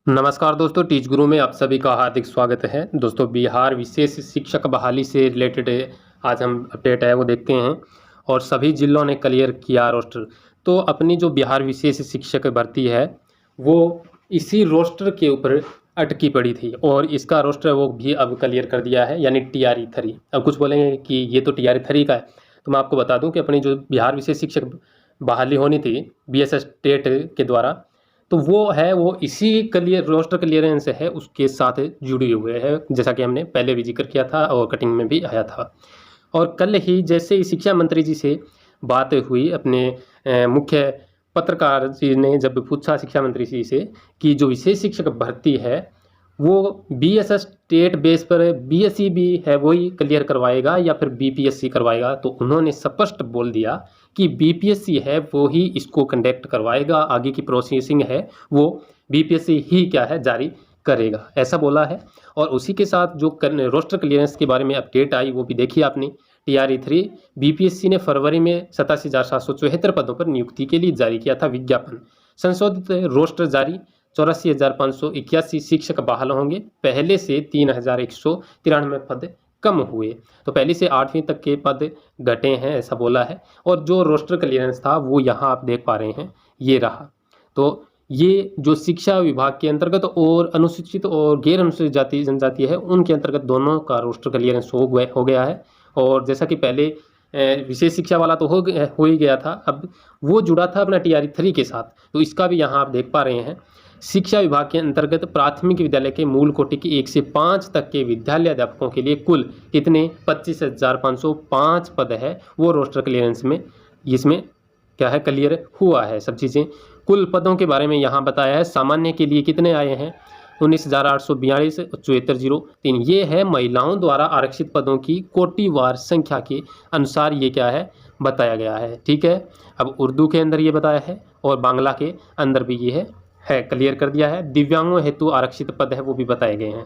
नमस्कार दोस्तों, टीच गुरु में आप सभी का हार्दिक स्वागत है। दोस्तों, बिहार विशेष शिक्षक बहाली से रिलेटेड आज हम अपडेट है वो देखते हैं और सभी जिलों ने क्लियर किया रोस्टर। तो अपनी जो बिहार विशेष शिक्षक भर्ती है वो इसी रोस्टर के ऊपर अटकी पड़ी थी और इसका रोस्टर वो भी अब क्लियर कर दिया है, यानी TRE 3। अब कुछ बोलेंगे कि ये तो TRE 3 का है, तो मैं आपको बता दूं कि अपनी जो बिहार विशेष शिक्षक बहाली होनी थी BSS टेट के द्वारा, तो वो इसी क्लियर रोस्टर क्लियरेंस है उसके साथ जुड़े हुए हैं, जैसा कि हमने पहले भी जिक्र किया था और कटिंग में भी आया था। और कल ही जैसे ही शिक्षा मंत्री जी से बात हुई, अपने मुख्य पत्रकार जी ने जब पूछा शिक्षा मंत्री जी से कि जो विशेष शिक्षक भर्ती है वो BSS स्टेट बेस पर BSc भी है वही क्लियर करवाएगा या फिर BPSC करवाएगा, तो उन्होंने स्पष्ट बोल दिया कि BPSC है वो ही इसको कंडक्ट करवाएगा, आगे की प्रोसेसिंग है वो BPSC ही क्या है जारी करेगा, ऐसा बोला है। और उसी के साथ जो रोस्टर क्लियरेंस के बारे में अपडेट आई वो भी देखी आपने। TRE 3 BPSC ने फरवरी में 87,774 पदों पर नियुक्ति के लिए जारी किया था विज्ञापन। संशोधित रोस्टर जारी, 84,581 शिक्षक बहाल होंगे, पहले से 3,193 पद कम हुए। तो पहले से 8वीं तक के पद घटे हैं, ऐसा बोला है। और जो रोस्टर क्लियरेंस था वो यहाँ आप देख पा रहे हैं, ये रहा। तो ये जो शिक्षा विभाग के अंतर्गत और अनुसूचित और गैर अनुसूचित जाति जनजाति है उनके अंतर्गत दोनों का रोस्टर क्लियरेंस हो गया है। और जैसा कि पहले विशेष शिक्षा वाला तो हो ही गया था, अब वो जुड़ा था अपना TRE 3 के साथ, तो इसका भी यहाँ आप देख पा रहे हैं। शिक्षा विभाग के अंतर्गत प्राथमिक विद्यालय के मूल कोटि के 1 से 5 तक के विद्यालय अध्यापकों के लिए कुल कितने 25,505 पद है वो रोस्टर क्लियरेंस में इसमें क्या है क्लियर हुआ है सब चीज़ें। कुल पदों के बारे में यहाँ बताया है। सामान्य के लिए कितने आए हैं 19,842 7403, ये है महिलाओं द्वारा आरक्षित पदों की कोटिवार संख्या के अनुसार ये क्या है बताया गया है। ठीक है, अब उर्दू के अंदर ये बताया है और बांग्ला के अंदर भी ये है क्लियर कर दिया है। दिव्यांगों हेतु आरक्षित पद है वो भी बताए गए हैं।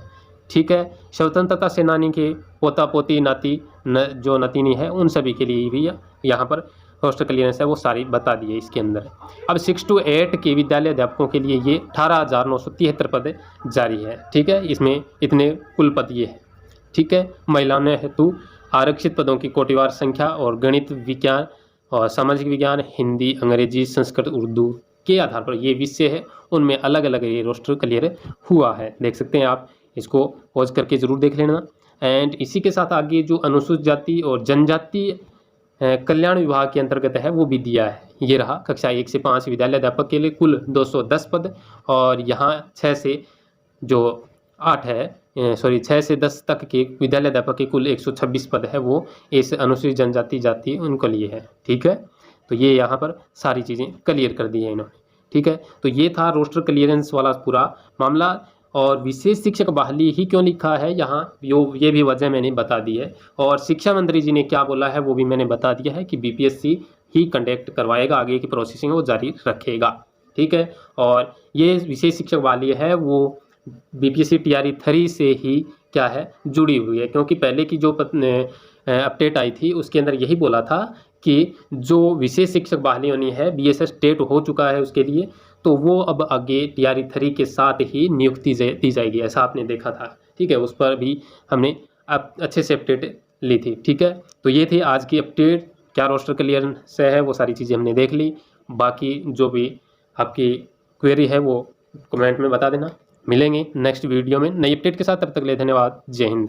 ठीक है, स्वतंत्रता सेनानी के पोता पोती नाती जो नतीनी है उन सभी के लिए भी यहाँ पर रोस्टर क्लियरेंस है वो सारी बता दिए इसके अंदर। अब 6 to 8 के विद्यालय अध्यापकों के लिए ये 18,973 पद जारी है। ठीक है, इसमें इतने कुल पद ये है। ठीक है, महिलाओं हेतु आरक्षित पदों की कोटिवार संख्या और गणित, विज्ञान और सामाजिक विज्ञान, हिंदी, अंग्रेजी, संस्कृत, उर्दू के आधार पर ये विषय है उनमें अलग अलग ये रोस्टर क्लियर हुआ है। देख सकते हैं आप, इसको पॉज करके ज़रूर देख लेना। एंड इसी के साथ आगे जो अनुसूचित जाति और जनजाति कल्याण विभाग के अंतर्गत है वो भी दिया है। ये रहा कक्षा 1 से 5 विद्यालय अध्यापक के लिए कुल 210 पद और यहाँ 6 से जो 8 है 6 से 10 तक के विद्यालय अध्यापक के कुल 126 पद है वो इस अनुसूचित जनजाति जाति उनको लिए है। ठीक है, तो ये यहाँ पर सारी चीज़ें क्लियर कर दी है इन्होंने। ठीक है, तो ये था रोस्टर क्लियरेंस वाला पूरा मामला। और विशेष शिक्षक बहाली ही क्यों लिखा है यहाँ ये भी वजह मैंने बता दी है। और शिक्षा मंत्री जी ने क्या बोला है वो भी मैंने बता दिया है कि BPSC ही कंडक्ट करवाएगा, आगे की प्रोसेसिंग वो जारी रखेगा। ठीक है, और ये विशेष शिक्षक बहाली है वो BPSC TRE 3 से ही क्या है जुड़ी हुई है, क्योंकि पहले की जो अपडेट आई थी उसके अंदर यही बोला था कि जो विशेष शिक्षक बहाली होनी है BSS टेट हो चुका है उसके लिए, तो वो अब आगे TRE 3 के साथ ही नियुक्ति दी जाएगी, ऐसा आपने देखा था। ठीक है, उस पर भी हमने अब अच्छे से अपडेट ली थी। ठीक है, तो ये थी आज की अपडेट, क्या रोस्टर क्लियरेंस है वो सारी चीज़ें हमने देख ली। बाकी जो भी आपकी क्वेरी है वो कमेंट में बता देना। मिलेंगे नेक्स्ट वीडियो में नई अपडेट के साथ, तब तक के लिए धन्यवाद। जय हिंद।